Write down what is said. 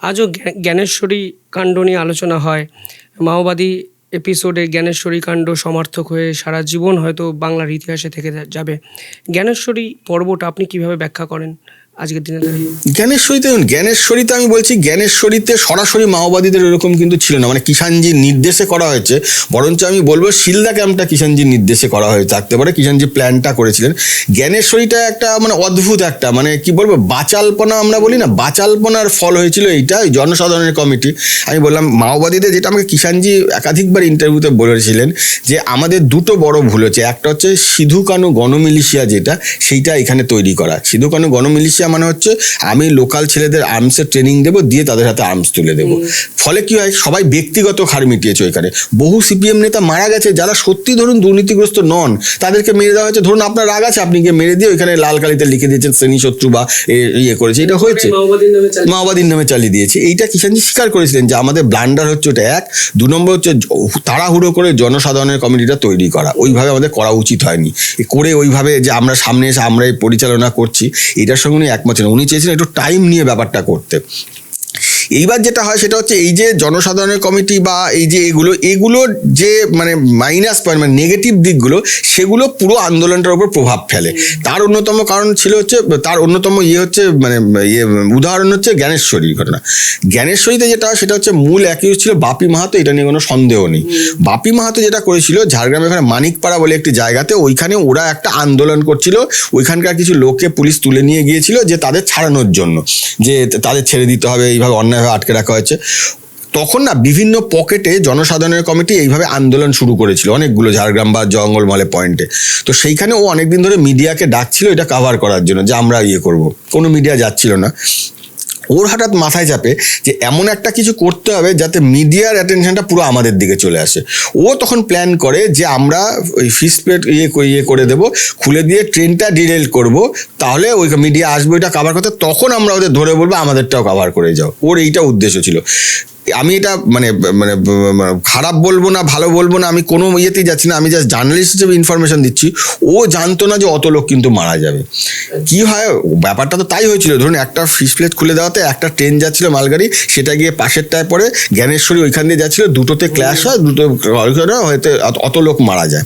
আজও জ্ঞানেশ্বরী কাণ্ড নিয়ে আলোচনা হয়। মাওবাদী এপিসোডে জ্ঞানেশ্বরী কাণ্ড সমর্থক হয়ে সারা জীবন হয়তো বাংলার ইতিহাসে থেকে যাবে। জ্ঞানেশ্বরী পর্বটা আপনি কিভাবে ব্যাখ্যা করেন আজকের দিনে দাঁড়িয়ে? জ্ঞানেশ্বরীতে আমি বলছি, জ্ঞানেশ্বরীতে সরাসরি মাওবাদীদের এরকম কিন্তু ছিল না, মানে কিষাণজির নির্দেশে করা হয়েছে। বরঞ্চ আমি বলবো শিলদা ক্যাম্পটা কিষাণজির নির্দেশে করা হয়ে থাকতে পারে, কিষাণজি প্ল্যানটা করেছিলেন। জ্ঞানেশ্বরীটা একটা মানে অদ্ভুত একটা মানে কি বলবো বাচালপনা, আমরা বলি না, বাচালপনার ফল হয়েছিল এইটা। জনসাধারণের কমিটি, আমি বললাম মাওবাদীদের, যেটা আমাকে কিষাণজি একাধিকবার ইন্টারভিউতে বলেছিলেন যে আমাদের দুটো বড় ভুল হচ্ছে। একটা হচ্ছে সিধু কানু গণমিলিশিয়া, যেটা সেইটা এখানে তৈরি করা। সিধু কানু গণমিলিশিয়া মানে হচ্ছে আমি লোকাল ছেলেদের আর্মসের ট্রেনিং দেবো, দিয়ে তাদের হাতে আর্মস তুলে দেবো। ফলে কি হয়, সবাই ব্যক্তিগত খার মিটিয়েছে ওইখানে। বহু সিপিএম নেতা মারা গেছে যারা সত্যি ধরুন দুর্নীতিগ্রস্ত নন, তাদেরকে মেরে দেওয়া হয়েছে। ধরুন আপনার রাগ আছে, আপনি গিয়ে মেরে দিয়ে ওইখানে লাল কালিতে লিখে দিয়েছেন শ্রেণী শত্রু বা ইয়ে করেছে, এটা হয়েছে, মাওবাদীর নামে চালিয়ে দিয়েছে। এইটা কিষাণজি স্বীকার করেছিলেন যে আমাদের ব্লান্ডার হচ্ছে ওটা এক। 2 নম্বর হচ্ছে তাড়াহুড়ো করে জনসাধারণের কমিটিটা তৈরি করা, ওইভাবে আমাদের করা উচিত হয়নি। করে ওইভাবে যে আমরা সামনে এসে আমরাই পরিচালনা করছি, এটার সঙ্গে উনি একমত ছিলেন। উনি চেয়েছিলেন একটু টাইম নিয়ে ব্যাপারটা করতে। এইবার যেটা হয় সেটা হচ্ছে এই যে জনসাধারণের কমিটি বা এই যে এগুলো যে মানে মাইনাস পয়েন্ট মানে নেগেটিভ দিকগুলো, সেগুলো পুরো আন্দোলনটার উপর প্রভাব ফেলে। তার অন্যতম কারণ ছিল হচ্ছে, তার অন্যতম হচ্ছে মানে উদাহরণ হচ্ছে জ্ঞানেশ্বরীর ঘটনা। জ্ঞানেশ্বরীতে যেটা সেটা হচ্ছে মূল অ্যাকিউজ ছিল বাপি মাহাতো, এটা নিয়ে কোনো সন্দেহ নেই। বাপি মাহাতো যেটা করেছিল ঝাড়গ্রামে ওখানে মানিকপাড়া বলে একটি জায়গাতে, ওইখানে ওরা একটা আন্দোলন করছিল। ওইখানকার কিছু লোককে পুলিশ তুলে নিয়ে গিয়েছিল যে তাদের ছাড়ানোর জন্য, যে তাদের ছেড়ে দিতে হবে, এইভাবে অন্যায়ভাবে আটকে রাখা হয়েছে। তখন না বিভিন্ন পকেটে জনসাধারণের কমিটি এইভাবে আন্দোলন শুরু করেছিল অনেকগুলো ঝাড়গ্রাম বা জঙ্গলমহলে পয়েন্টে। তো সেইখানে ও অনেকদিন ধরে মিডিয়াকে ডাকছিল এটা কাভার করার জন্য, যে আমরা ইয়ে করব। কোনো মিডিয়া যাচ্ছিল না। ওর হঠাৎ মাথায় চাপে যে এমন একটা কিছু করতে হবে যাতে মিডিয়ার অ্যাটেনশনটা পুরো আমাদের দিকে চলে আসে। ও তখন প্ল্যান করে যে আমরা ওই ফিস প্লেট ইয়ে করে দেবো, খুলে দিয়ে ট্রেনটা ডিরেল করব, তাহলে ওই মিডিয়া আসবে ওইটা কাভার করতে, তখন আমরা ওদের ধরে বলবো আমাদেরটাও কাভার করে যাও। ওর এইটা উদ্দেশ্য ছিল। আমি এটা মানে মানে খারাপ বলবো না, ভালো বলবো না, আমি কোনো ইয়েতেই যাচ্ছি না, আমি জাস্ট জার্নালিস্ট হিসেবে ইনফরমেশন দিচ্ছি। ও জানতো না যে অত লোক কিন্তু মারা যাবে। কি হয়, ব্যাপারটা তো তাই হয়েছিল। ধরুন একটা ফিস প্লেট খুলে দেওয়াতে একটা ট্রেন যাচ্ছিল মালগাড়ি, সেটা গিয়ে পাশেরটায় পড়ে, জ্ঞানেশ্বরী ওইখান দিয়ে যাচ্ছিল, দুটোতে ক্ল্যাশ হয়, দুটো হয়তো অত লোক মারা যায়।